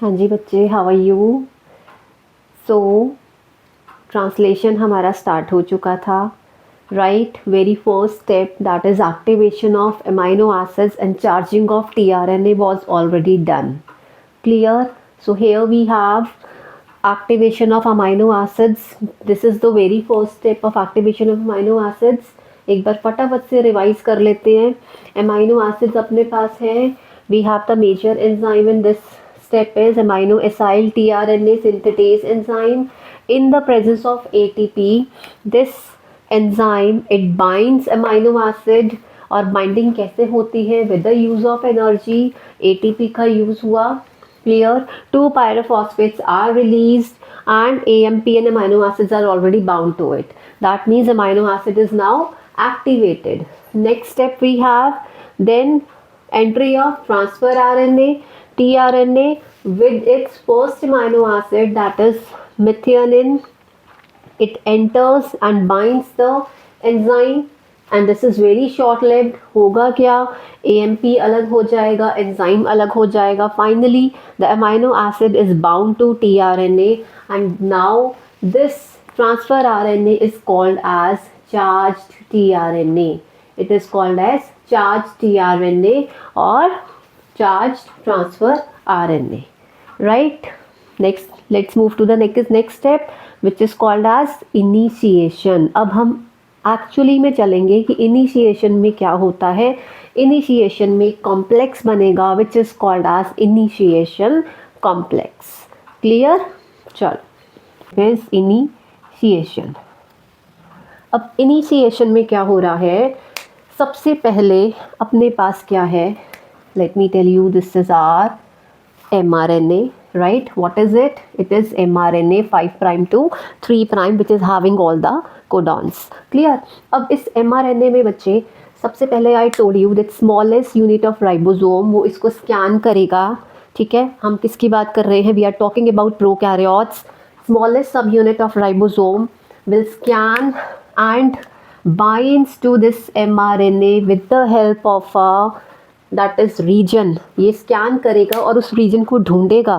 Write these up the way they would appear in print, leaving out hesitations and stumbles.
हाँ जी बच्चे, how are you? So translation हमारा स्टार्ट हो चुका था, right? Very first step, that is activation of amino acids and charging of tRNA was already done. Clear? So here we have activation of amino acids. This is the very first step of activation of amino acids. एक बार फटाफट से revise कर लेते हैं. Amino acids अपने पास है. We have the major enzyme in this step is amino acyl tRNA synthetase enzyme. In the presence of ATP, this enzyme it binds amino acid. और बाइंडिंग कैसे होती है? With the use of energy. ATP का use हुआ. Clear? 2 pyrophosphates are released and AMP and amino acids are already bound to it. That means amino acid is now activated. Next step we have then entry of transfer RNA, tRNA with its first amino acid, that is methionine. It enters and binds the enzyme and this is very short lived. होगा क्या? AMP अलग हो जाएगा, enzyme अलग हो जाएगा. Finally the amino acid is bound to tRNA and now this transfer RNA is called as charged tRNA. It is called as charged tRNA or charged transfer RNA, right? Next, let's move to the next step, which is called as initiation. अब हम actually में चलेंगे कि initiation में क्या होता है. Initiation में कॉम्प्लेक्स बनेगा which is called as initiation complex. Clear? चलो, मीन्स इनिशिएशन. अब इनिशिएशन में क्या हो रहा है? सबसे पहले अपने पास क्या है? Let me tell you, this is our mRNA, right? What is it? It is mRNA 5' to 3' which is having all the codons. Clear? अब इस mRNA में बच्चे सबसे पहले I told you that smallest unit of ribosome वो इसको scan करेगा. ठीक है, हम किसकी बात कर रहे हैं? We are talking about prokaryotes. Smallest subunit of ribosome will scan and binds to this mRNA with the help of a that is region. ये स्कैन करेगा और उस रीजन को ढूंढेगा,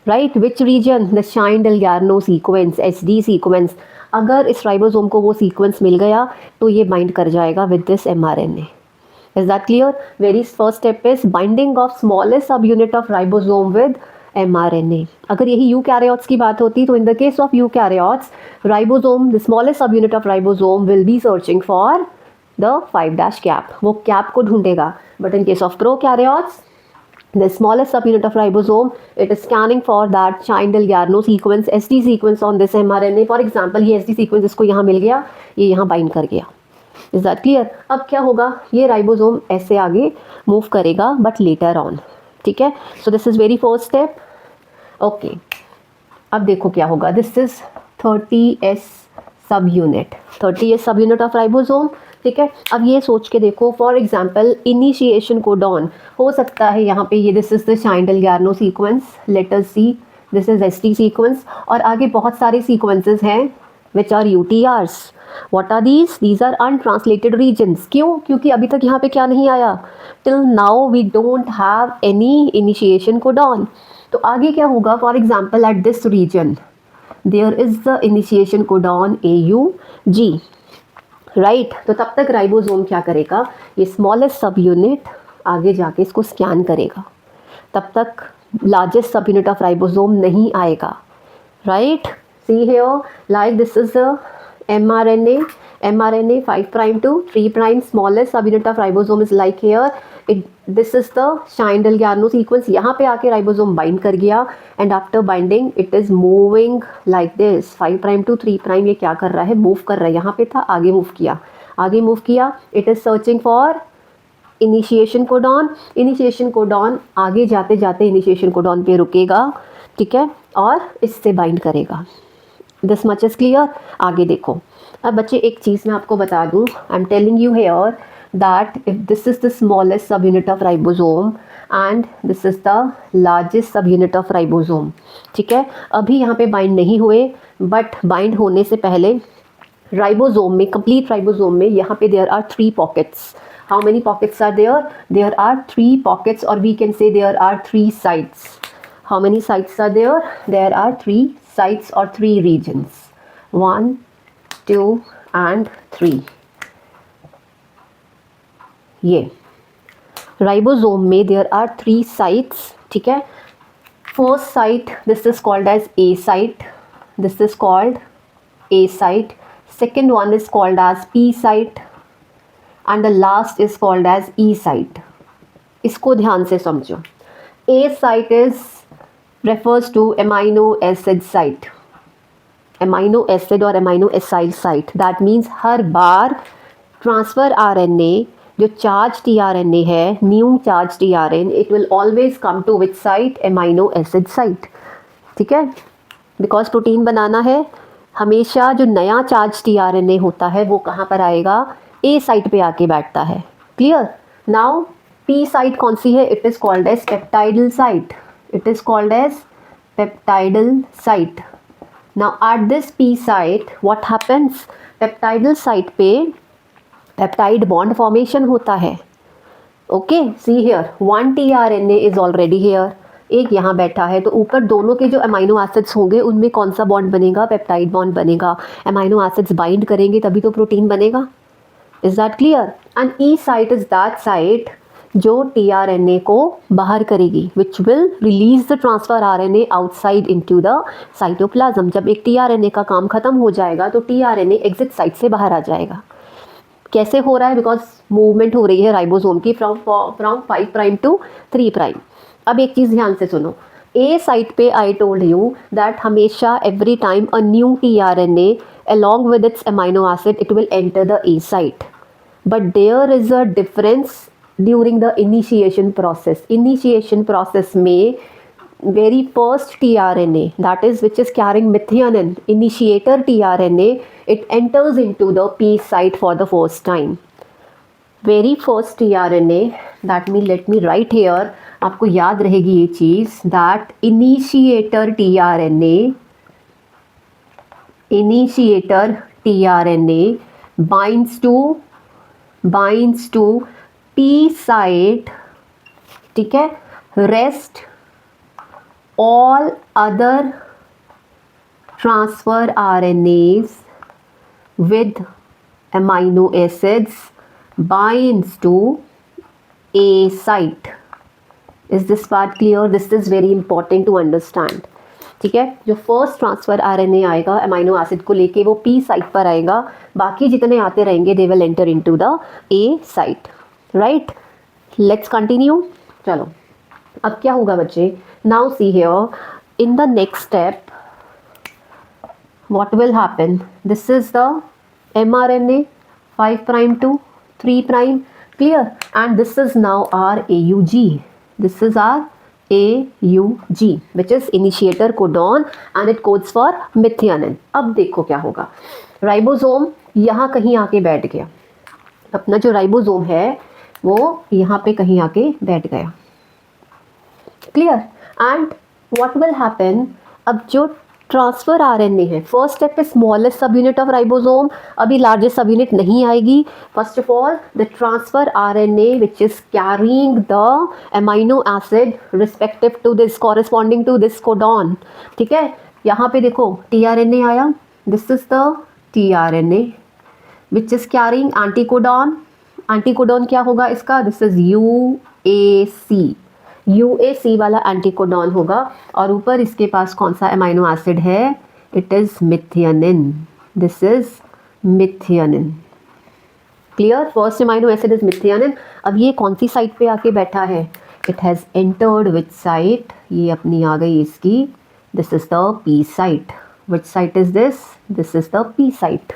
right? Which region? The Shine Dalgarno sequence, SD sequence. अगर इस ribosome को वो सीक्वेंस मिल गया तो ये बाइंड कर जाएगा with this mRNA. Is that clear? Very first step is binding of smallest सब unit of ribosome with mRNA. अगर यही यूकैरियोट्स की बात होती तो in the case of eukaryotes ribosome, the smallest सब unit of ribosome will be searching for the 5' gap. वो cap को ढूंढेगा. But in case of prokaryotes, the smallest subunit of ribosome, it is scanning for that Shine-Delgarno sequence, SD sequence on this mRNA. For example, ये SD sequence इसको यहाँ मिल गया, ये यहाँ bind कर गया. Is that clear? अब क्या होगा? ये राइबोसोम ऐसे आगे मूव करेगा but later on. ठीक है? So this is very first step. Okay. अब देखो क्या होगा. This is 30S subunit. 30S subunit of ribosome. ठीक है, अब ये सोच के देखो, फॉर एग्जाम्पल इनिशिएशन कोडॉन हो सकता है यहाँ पे ये this is the Shine Dalgarno sequence, let us see, this is SD sequence और आगे बहुत सारे सीक्वेंसेस हैं which are UTRs. What are these? These are untranslated regions. क्यों? क्योंकि अभी तक यहाँ पे क्या नहीं आया? Till now we don't have any initiation codon. तो आगे क्या होगा? For example at this region there is the initiation codon AUG, right? तो तब तक राइबोसोम क्या करेगा? ये स्मॉलेस्ट सब यूनिट आगे जाके इसको स्कैन करेगा. तब तक लार्जेस्ट सब यूनिट ऑफ राइबोसोम नहीं आएगा, right? See here, like this is the mRNA 5' to 3'. Smallest सब unit of ribosome is like here. This is the Shine Dalgarno sequence. यहाँ पे आके राइबोसोम बाइंड कर गया and after binding it is moving like this 5' to 3'. ये क्या कर रहा है? मूव कर रहा है. यहाँ पे था, आगे मूव किया. It is searching for initiation codon. Initiation codon आगे जाते जाते इनिशिएशन कोडॉन पे रुकेगा, ठीक है, और इससे बाइंड करेगा. This much is clear. आगे देखो. अब बच्चे एक चीज़ मैं आपको बता दूँ. I am telling you here that if this is the smallest subunit of ribosome and this is the largest subunit of ribosome, ठीक है, अभी यहाँ पे बाइंड नहीं हुए बट बाइंड होने से पहले राइबोसोम में, कंप्लीट राइबोसोम में यहाँ पे there are 3 pockets. How many pockets are there? There are 3 pockets, or we can say there are 3 sites. How many sites are there? There are 3 sites or 3 regions. 1, 2 and 3. ये ribosome में there are 3 sites, ठीक है. First site, this is called as A site. This is called A site. Second one is called as P site and the last is called as E site. इसको ध्यान से समझो. A site is refers to amino acid site, amino acid और amino acyl site. That means हर बार transfer RNA जो charge tRNA है, new charge tRNA, it will always come to which site? Amino acid site. ठीक है, because protein बनाना है, हमेशा जो नया चार्ज टीआरएनए होता है वो कहाँ पर आएगा? ए साइट पे आके बैठता है. क्लियर. नाउ पी साइट कौन सी है? It is called as peptidyl site. It is called as peptidyl site. Now at this P site what happens? Peptidyl site पे पेप्टाइड बॉन्ड फॉर्मेशन होता है. Okay, see here, 1 tRNA is already here. एक यहाँ बैठा है, तो ऊपर दोनों के जो अमाइनो एसिड्स होंगे उनमें कौन सा बॉन्ड बनेगा? पेप्टाइड बॉन्ड बनेगा. अमाइनो एसिड्स बाइंड करेंगे तभी तो प्रोटीन बनेगा. Is that clear? And E site is that site जो टीआरएनए को बाहर करेगी, which will release the transfer RNA outside into the cytoplasm. जब एक टीआरएनए का काम खत्म हो जाएगा तो टीआरएनए एग्जिट साइट से बाहर आ जाएगा. कैसे हो रहा है? बिकॉज मूवमेंट हो रही है राइबोसोम की फ्रॉम 5 प्राइम टू 3 प्राइम. अब एक चीज़ ध्यान से सुनो. ए साइट पे आई टोल्ड यू दैट हमेशा every time a new tRNA along with its amino acid it will enter the A site. But there is a difference during the initiation process. Initiation process में very first tRNA, that is which is carrying methionine, initiator tRNA, it enters into the P site for the first time. Very first tRNA, that means let me write here, आपको याद रहेगी ये चीज़, that initiator tRNA binds to P site, ठीक है. Rest all other transfer RNAs with amino acids binds to A site. Is this part clear? This is very important to understand. ठीक है, जो first transfer RNA आएगा amino acid को लेके वो P site पर आएगा. बाकी जितने आते रहेंगे they will enter into the A site. Right, let's continue. चलो, अब क्या होगा बच्चे? Now see here, in the next step what will happen? This is the mRNA 5 prime to 3 prime. Clear? And this is now our AUG. This is our AUG, which is initiator codon and it codes for methionine. अब देखो क्या होगा. Ribosome यहाँ कहीं आके बैठ गया. अपना जो राइबोसोम है वो यहाँ पे कहीं आके बैठ गया. Clear? And what will happen? अब जो ट्रांसफर आरएनए है, फर्स्ट स्टेप पे स्मॉलेस्ट सब यूनिट ऑफ राइबोसोम, अभी लार्जेस्ट सब यूनिट नहीं आएगी. First of all the transfer RNA which is carrying the amino acid respective to this, corresponding to this codon. ठीक है, यहाँ पे देखो टीआरएनए आया. This is the tRNA which is carrying anticodon. Anticodon क्या होगा इसका? This is UAC. यूएसी वाला एंटीकोडॉन होगा और ऊपर इसके पास कौन सा अमाइनो एसिड है? It is methionine. This is methionine. Clear? First amino acid is methionine. अब ये कौन सी साइट पे आके बैठा है? It has entered which site? ये अपनी आ गई इसकी. This is the P site. Which site is this? This is the P site.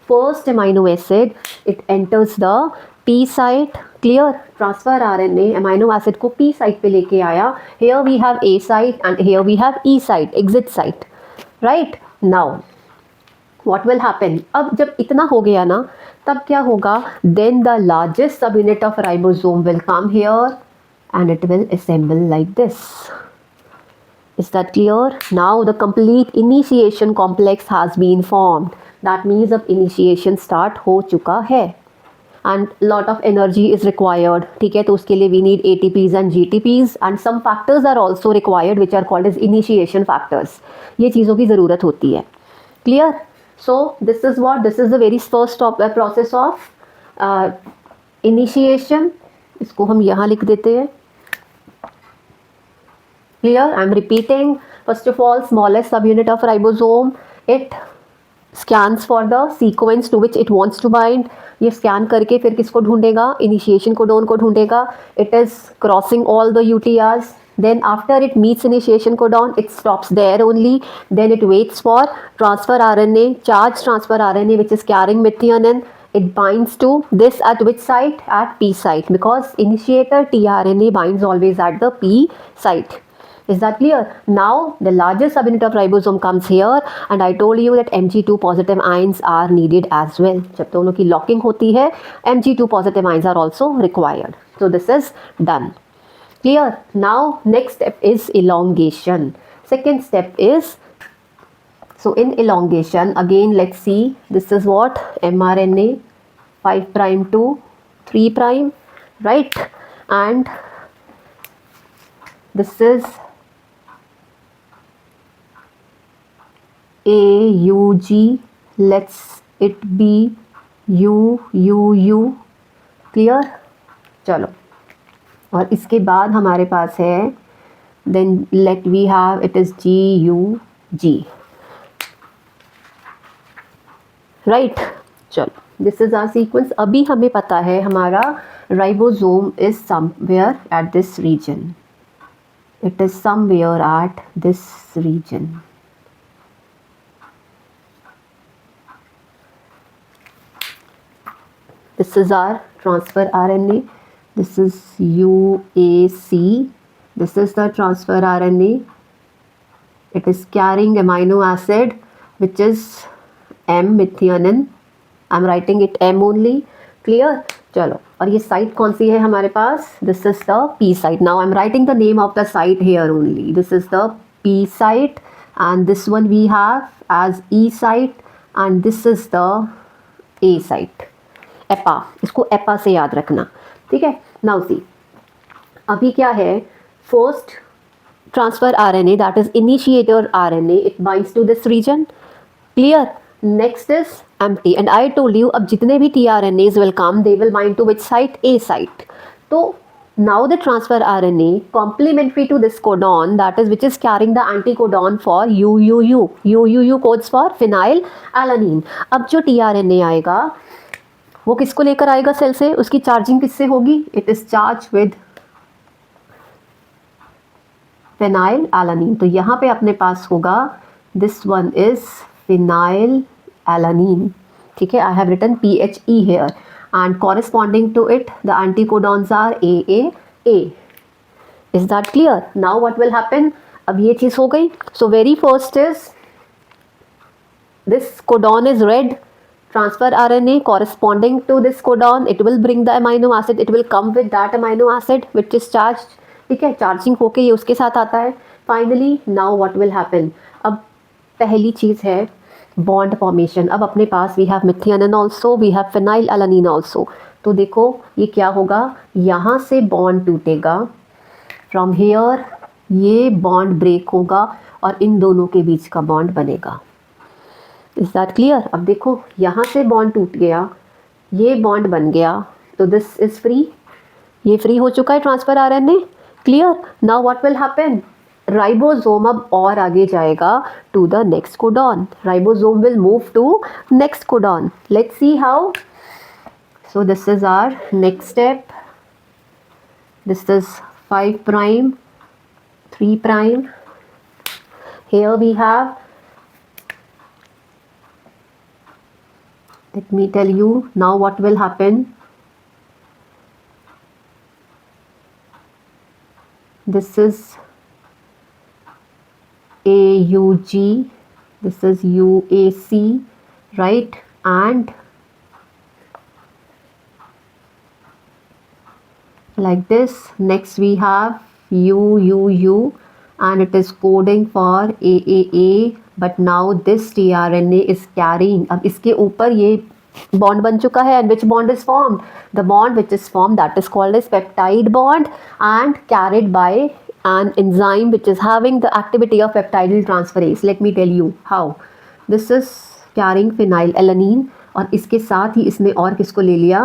First amino acid it enters the P site. Clear? Transfer RNA amino acid को P site पे लेके आया. Here we have A site and here we have E site, exit site. Right, now what will happen? अब जब इतना हो गया ना, तब क्या होगा? देन द लार्जेस्ट सब unit of ribosome will come here and it will assemble like this. Is that clear? Now the complete initiation complex has been formed. That means अब initiation start हो चुका है. and lot of energy is required. ठीक है, तो उसके लिए we need ATPs and GTPs and some factors are also required which are called as initiation factors. ये चीज़ों की ज़रूरत होती है. Clear? So this is the very first process of initiation. इसको हम यहाँ लिख देते हैं. Clear? I'm repeating. First of all, smallest subunit of ribosome. It scans for the sequence to which it wants to bind. ये scan करके फिर किसको ढूंढेगा? Initiation codon को ढूंढेगा. It is crossing all the UTRs. Then after it meets initiation codon, it stops there only. Then it waits for transfer RNA, charge transfer RNA, which is carrying methionine. It binds to this at which site? At P site, because initiator tRNA binds always at the P site. Is that clear? Now the largest subunit of ribosome comes here, and I told you that Mg2 positive ions are needed as well. जब दोनों की locking होती है, Mg2 positive ions are also required. So this is done. Clear? Now next step is elongation. Second step is, so in elongation again let's see, this is what? mRNA 5' to 3', right? And this is AUG, let's it be UUU. Clear? चलो, और इसके बाद हमारे पास है, then let we have it is GUG, right? चलो, this is our sequence. अभी हमें पता है हमारा ribosome is somewhere at this region. It is somewhere at this region. This is our transfer RNA. This is UAC. This is the transfer RNA. It is carrying amino acid which is M-methionine. I'm writing it M only. Clear? चलो, और ये site कौन सी है हमारे पास? This is the P site. Now I'm writing the name of the site here only. This is the P site, and this one we have as E site, and this is the A site. एपा, इसको एपा से याद रखना, ठीक है. Now see, अभी क्या है? First transfer RNA, that is initiator RNA, it binds to this region. Clear? Next is empty, and I told you अब जितने भी tRNAs will come, they will bind to which site? A site. तो now the transfer RNA complementary to this codon, that is which is carrying the anticodon for UUU. UUU codes for phenylalanine. अब जो tRNA आएगा वो किसको लेकर आएगा cell से? उसकी चार्जिंग किससे होगी? It is charge with phenylalanine. तो यहाँ पे अपने पास होगा दिस वन इज phenylalanine. ठीक है, I have written PHE here, and corresponding to it the anticodons are AAA. Is that clear? Now what will happen? अब ये चीज़ हो गई. So very first is this codon is read. Transfer RNA corresponding to this codon, it will bring the amino acid, it will come with that amino acid which is charged. ठीक है, charging होके ये उसके साथ आता है. Finally now what will happen? अब पहली चीज़ है बॉन्ड फॉर्मेशन. अब अपने पास we have methionine also, we have phenylalanine also. तो देखो ये क्या होगा, यहाँ से बॉन्ड टूटेगा, फ्रॉम हेयर ये बॉन्ड ब्रेक होगा और इन दोनों के बीच का बॉन्ड बनेगा. Is that clear? अब देखो यहाँ से बॉन्ड टूट गया, ये बॉन्ड बन गया, तो दिस इज फ्री, ये फ्री हो चुका है transfer RNA. Clear? Now what will happen? Ribosome अब और आगे जाएगा to the next codon. Ribosome will move to next codon. Let's see how. So this is our next step. This is 5', 3'. Here we have, let me tell you now what will happen. This is AUG, this is UAC, right? And like this. Next we have UUU, and it is coding for AAA, but now this tRNA is carrying, अब इसके ऊपर ये bond बन चुका है and which bond is form, the bond which is form that is called as peptide bond and carried by an enzyme which is having the activity of peptidal transferase. Let me tell you how. This is carrying phenylalanine और इसके साथ ही इसने और किसको ले लिया,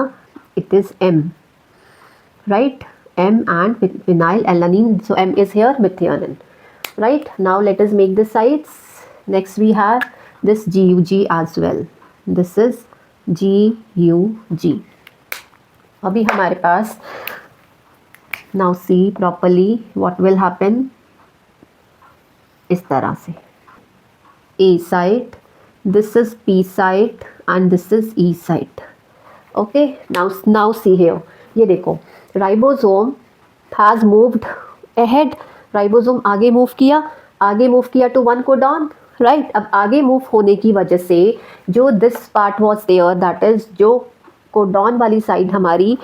it is M, right? M and phenylalanine, so M is here, methionine, right? Now let us make the sites. Next we have this GUG as well. This is GUG. अभी हमारे पास now see properly what will happen. इस तरह से A site, this is P site and this is E site. Okay, now see here. ये देखो, ribosome has moved ahead. Ribosome आगे move किया to one codon, right. अब आगे move होने की वजह से जो this part was there, that is जो कोडॉन वाली साइड हमारी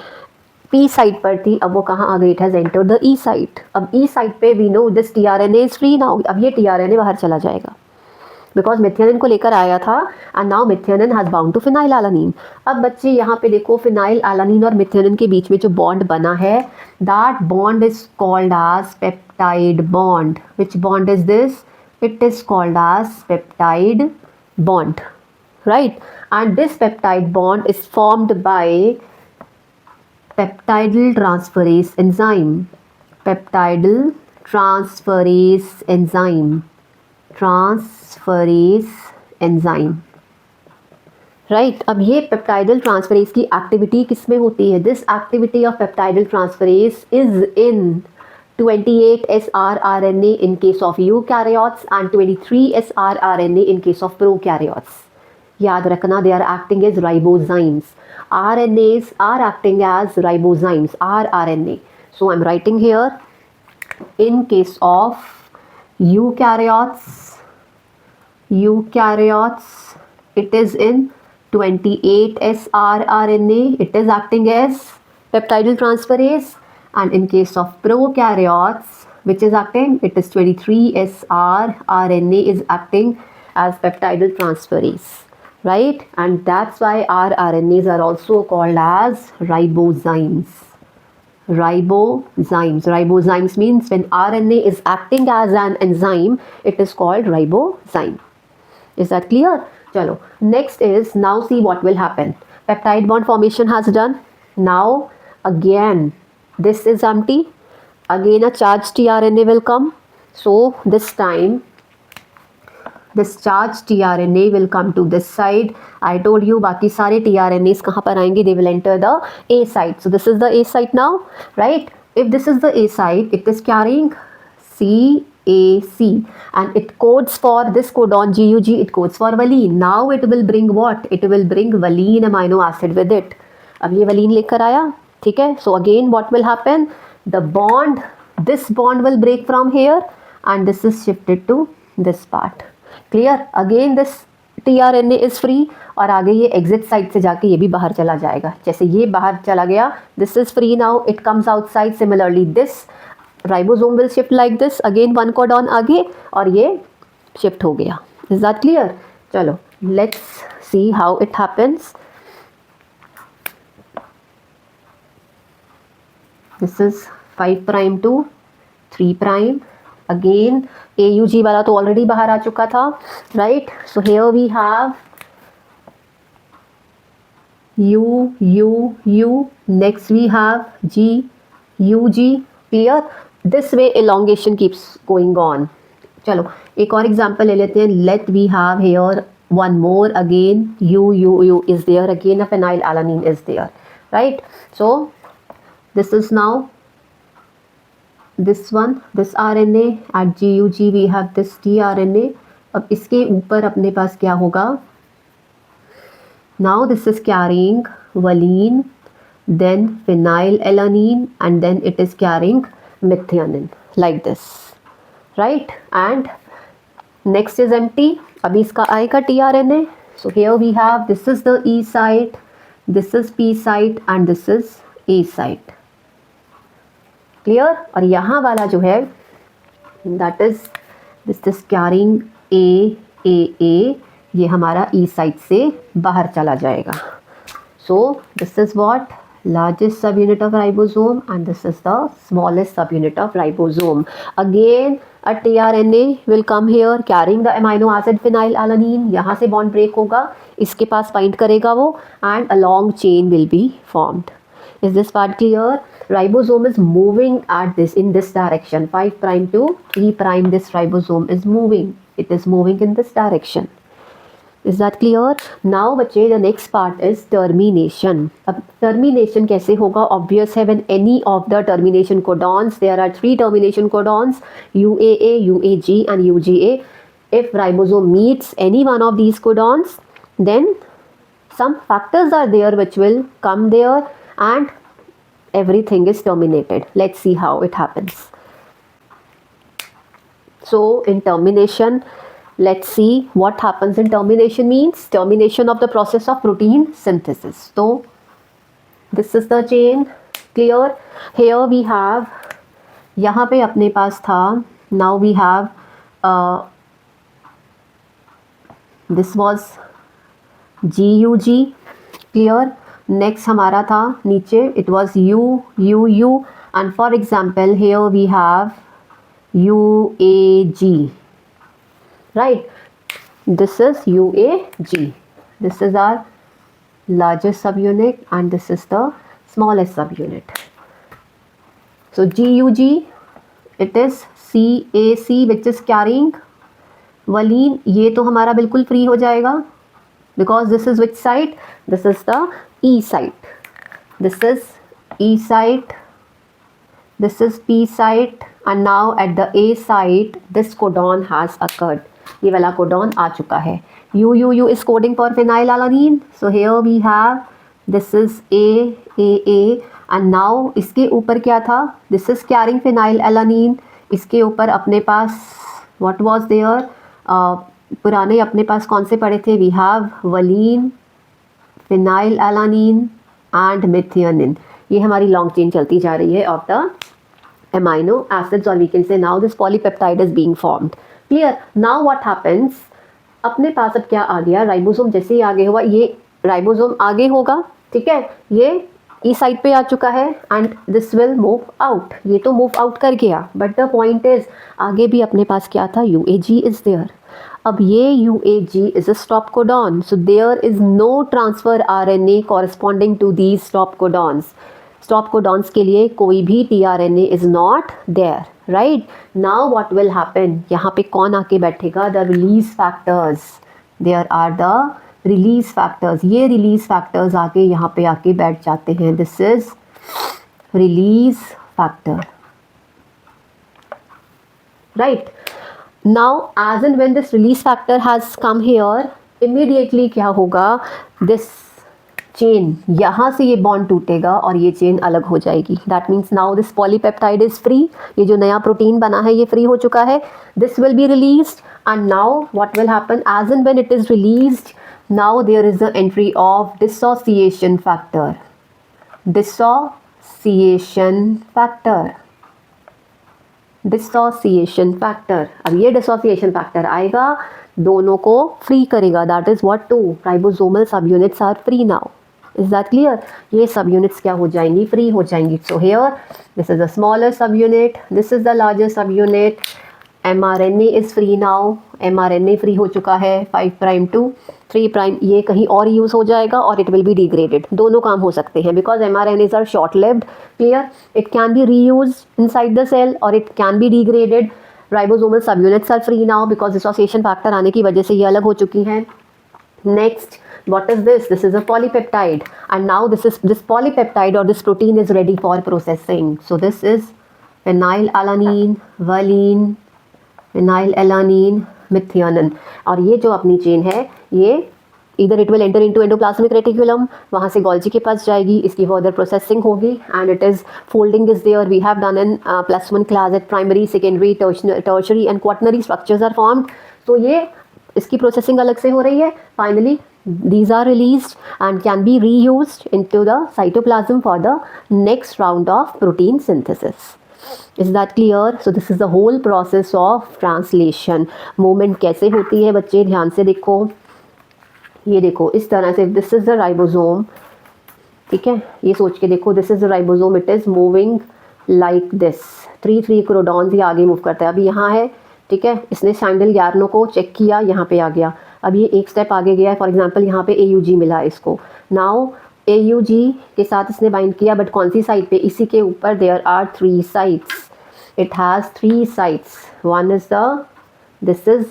पी साइड पर थी, अब वो कहाँ आ गई, it has entered the E side. अब ई साइड पे we know this tRNA is free now. अब ये टीआरएनए बाहर चला जाएगा बिकॉज मेथियोनिन को लेकर आया था and now methionine has bound to phenylalanine. अब बच्चे यहाँ पे देखो, फिनाइलएलानिन और मेथियोनिन के बीच में जो बॉन्ड बना है, that bond is called as peptide bond. Which bond is this? It is called as peptide bond, right. And this peptide bond is formed by peptidal transferase enzyme. Peptidal transferase enzyme. Transferase enzyme. Right. अब ये peptidyl transferase की activity किस में होती है? This activity of peptidyl transferase is in 28 srRNA in case of eukaryotes and 23 srRNA in case of prokaryotes. याद रखना, they are acting as ribozymes. RNAs are acting as ribozymes, rRNA. So I'm writing here, in case of eukaryotes, it is in 28 srRNA, it is acting as peptidal transferase, and in case of prokaryotes, which is acting, it is 23 srRNA is acting as peptidal transferase. Right, and that's why rRNAs are also called as ribozymes. Ribozymes means when RNA is acting as an enzyme, it is called ribozyme. Is that clear? Chalo. Next is, now see what will happen. Peptide bond formation has done. Now again, this is empty. Again a charged tRNA will come. So this time this charged tRNA will come to this side. I told you बाकी सारे tRNAs कहाँ पर आएंगे? They will enter the A site. So this is the A site now, right? If this is the A site, it is carrying CAC and it codes for this codon GUG. It codes for valine. Now it will bring what? It will bring valine amino acid with it. अब ये valine लेकर आया, ठीक है? So again what will happen? The bond, this bond will break from here and this is shifted to this part. Clear. Again this tRNA is free और आगे ये exit side से जाके ये भी बाहर चला जाएगा. जैसे ये बाहर चला गया, this is free now, it comes outside. Similarly this ribosome will shift like this, again one codon आगे और ये शिफ्ट हो गया. Is that clear? चलो let's see how it happens. This is 5 prime to 3 prime. Again AUG वाला तो already बाहर आ चुका था, right. So here we have U. Next we have GUG. Clear? This way elongation keeps going on. चलो एक और एग्जांपल ले लेते हैं. Let we have here one more. Again U is there, again a phenylalanine is there, right. So this is now this one, this RNA at GUG we have this tRNA. अब इसके ऊपर अपने पास क्या होगा? Now this is carrying valine, then phenylalanine and then it is carrying methionine like this, right. And next is empty. अभी इसका आएगा tRNA. So here we have, this is the E site, this is P site and this is A site. Clear? और यहाँ वाला जो है that is this is carrying a, ये हमारा ई साइड से बाहर चला जाएगा. So this is what largest subunit of ribosome and this is the smallest subunit of ribosome. Again a tRNA will come here carrying the amino acid phenylalanine. यहाँ से bond break होगा, इसके पास bind करेगा वो and a long chain will be formed. Is this part clear? Ribosome is moving at this in this direction, 5 prime to 3 prime. This ribosome is moving. It is moving in this direction. Is that clear? Now बच्चे the next part is termination. अब termination कैसे होगा? Obvious है, when any of the termination codons, there are 3 termination codons, UAA, UAG and UGA. If ribosome meets any one of these codons, then some factors are there which will come there and everything is terminated. Let's see how it happens. So in termination, let's see what happens in termination. Means termination of the process of protein synthesis. So this is the chain. Clear? Here we have, यहाँ पे अपने पास था, now we have this was GUG. Clear? Next हमारा था नीचे, it was UUU and for example here we have UAG. Right, this is UAG. This is our largest subunit and this is the smallest subunit. So GUG, it is CAC which is carrying valine. ये तो हमारा बिल्कुल free हो जाएगा because this is which site? This is the E site. This is E site. This is P site and now at the A site this codon has occurred. ये वाला codon आ चुका है. UUU is coding for phenylalanine. So here we have this is A and now इसके ऊपर क्या था? This is carrying phenylalanine. इसके ऊपर अपने पास what was there? पुराने अपने पास कौन से पड़े थे? We have valine, phenylalanine and methionine. ये हमारी लॉन्ग चेन चलती जा रही है of the amino acids or we can say now this polypeptide is being formed. Clear? Now what happens? अपने पास अब क्या आ गया? राइबोसोम जैसे ही आगे हुआ, ये राइबोसोम आगे होगा, ठीक है, ये ई साइड पे आ चुका है and this will move out. ये तो मूव आउट कर गया बट द पॉइंट इज आगे भी अपने पास क्या था? UAG is there. अब ये UAG is a stop codon, so there is no transfer RNA corresponding to these stop codons. Stop codons के लिए कोई भी tRNA is not there. Right, now what will happen? यहाँ पे कौन आके बैठेगा? The release factors. There are the release factors. ये रिलीज फैक्टर्स आके यहाँ पे आके बैठ जाते हैं. This is release factor. Right, now as and when this release factor has come here, immediately क्या होगा? दिस चेन, यहाँ से ये बॉन्ड टूटेगा और ये चेन अलग हो जाएगी. That means now this polypeptide is free. ये जो नया प्रोटीन बना है ये फ्री हो चुका है. This will be released and now what will happen? As and when it is released, now there is the entry of dissociation factor. Dissociation factor. Dissociation factor. अब ये डिसोसिएशन फैक्टर आएगा, दोनों को फ्री करेगा. That is what two ribosomal subunits are free now. Is that clear? ये subunits क्या हो जाएंगी? फ्री हो जाएंगी. So here this is the smaller सब unit, this is the larger सब unit. mRNA is free now. mRNA free हो चुका है 5 प्राइम टू 3 प्राइम. ये कहीं और यूज़ हो जाएगा और इट विल बी डिग्रेडेड. दोनों काम हो सकते हैं because mRNAs are short lived. Clear? It can be reuse inside the cell और it can be degraded. Ribosomal subunits are free now because dissociation factor आने की वजह से ये अलग हो चुकी हैं. Next, what is this? This is a polypeptide and now this polypeptide or this protein is ready for processing. So this is phenylalanine, valine, phenylalanine, methionine. और ये जो अपनी चेन है ये either it will enter into endoplasmic reticulum, वहाँ से Golgi के पास जाएगी, इसकी further processing होगी and it is folding is there. We have done in +1 class that primary, secondary, tertiary and quaternary structures are formed. तो ये इसकी processing अलग से हो रही है. Finally these are released and can be reused into the cytoplasm for the next round of protein synthesis. Is that clear? So this is the whole process of translation. Movement कैसे होती है बच्चे? ध्यान से देखो. ये देखो इस तरह से. This is the ribosome. ठीक है, ये सोच के देखो, this is ribosome, it is moving like this, 3 codons ये आगे मूव करता है। अभी यहाँ है, ठीक है, इसने सैंडल ग्यारनो को चेक किया, यहाँ पे आ गया। अब ये एक स्टेप आगे गया है, फॉर एग्जांपल यहाँ पे AUG मिला है इसको। नाउ AUG के साथ इसने बाइंड किया, बट कौन सी साइड पे, इसी के ऊपर there are 3 sides, it has 3 sides, one is the, this is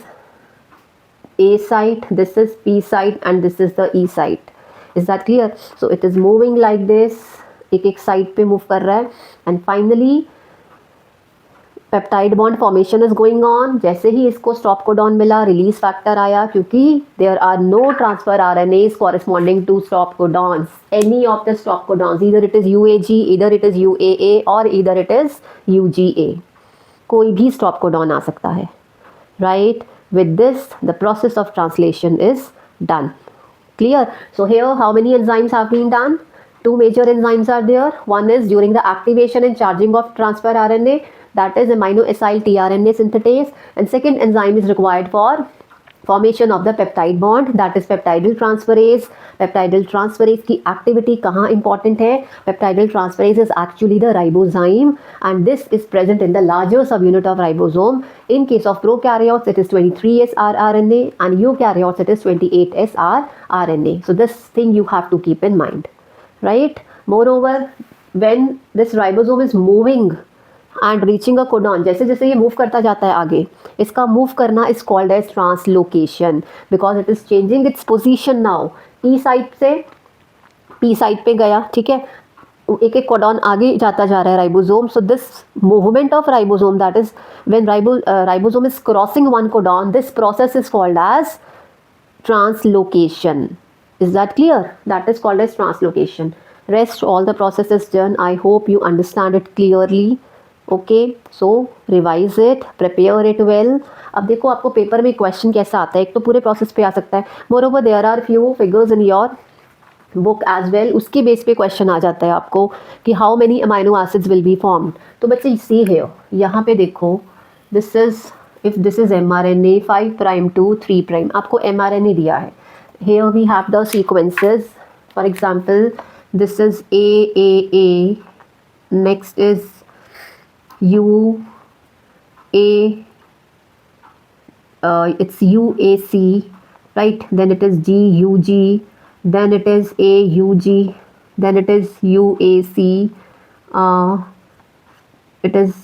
A side, this is P side and this is the E side. Is that clear? So it is moving like this, एक एक side पे move कर रहा है, and finally peptide bond formation is going on. जैसे ही इसको stop codon मिला, रिलीज फैक्टर आया, क्योंकि there are no transfer RNAs corresponding to stop codons, any of the stop codons, either it is UAG, either it is UAA or either it is UGA, कोई भी stop codon आ सकता है, right? With this, the process of translation is done. Clear? So here, how many enzymes have been done? 2 major enzymes are there. One is during the activation and charging of transfer RNA, that is amino acyl tRNA synthetase, and second enzyme is required for formation of the peptide bond, that is peptidyl transferase. Peptidyl transferase की activity कहाँ important है? Peptidyl transferase is actually the ribozyme and this is present in the larger सब unit of ribosome. In case of prokaryotes, it is 23S rRNA, and eukaryotes, it is 28S rRNA. So this thing you have to keep in mind, right? Moreover, when this ribosome is moving and reaching a codon, जैसे जैसे ये move करता जाता है आगे, इसका move करना is called as translocation, because it is changing its position now. E side से पी साइड पे गया, ठीक है, एक एक कोडॉन आगे जाता जा रहा है ribosome. So this movement of ribosome, that is when ribosome is crossing one codon, this process is called as translocation. Is that clear? That is called as translocation. Rest all the process is done. I hope you understand it clearly. Okay, so revise it, prepare it well. अब देखो आपको paper में question कैसा आता है, एक तो पूरे प्रोसेस पे आ सकता है, moreover there are few figures in your book as well, उसके बेस पे क्वेश्चन आ जाता है आपको कि how many amino acids will be formed. तो बच्चे सी है, यहाँ पे देखो, this is, if this is mRNA 5 prime to 3 prime, आपको mRNA दिया है. Here we have the sequences. For example, this is AAA, next is UA, it's UAC, right? Then it is GUG, then it is AUG, then it is UAC, it is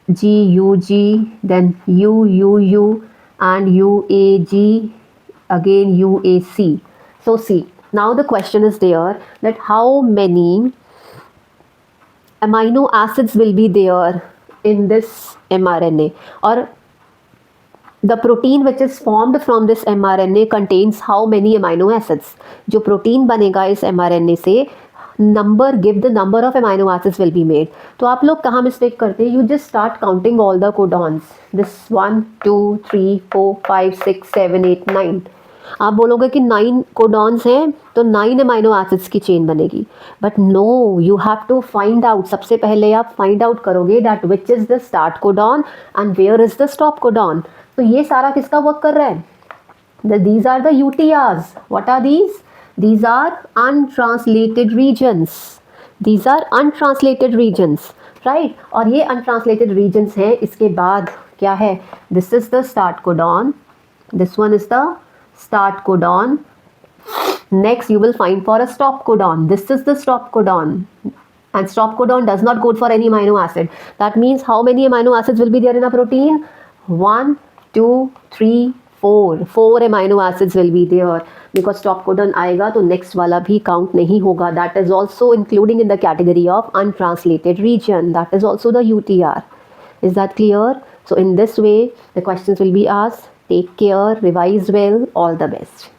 GUG, then UUU and UAG, again UAC. So see, now the question is there that how many amino acids will be there in this mRNA, or the protein which is formed from this mRNA contains how many amino acids. जो protein बनेगा इस mRNA से, number, give the number of amino acids will be made. तो आप लोग कहाँ mistake करते हैं? You just start counting all the codons, this 1 2 3 4 5 6 7 8 9. आप बोलोगे कि 9 कोडॉन्स हैं तो 9 अमाइनो एसिड्स की चेन बनेगी, but no, you have to find out. सबसे पहले आप फाइंड आउट करोगे that which is the start codon and where is the stop codon. तो ये सारा किसका वर्क कर रहा है? These are the UTRs. What are these? These are untranslated regions. These are untranslated regions, right? और ये untranslated regions हैं. इसके बाद क्या है? This is the start codon. This one is the start codon. Next, you will find for a stop codon. This is the stop codon. And stop codon does not code for any amino acid. That means how many amino acids will be there in a protein? 1 2 3 4 amino acids will be there, because stop codon आएगा तो next वाला भी count नहीं होगा. That is also including in the category of untranslated region. That is also the UTR. Is that clear? So in this way the questions will be asked. Take care, revise well, all the best.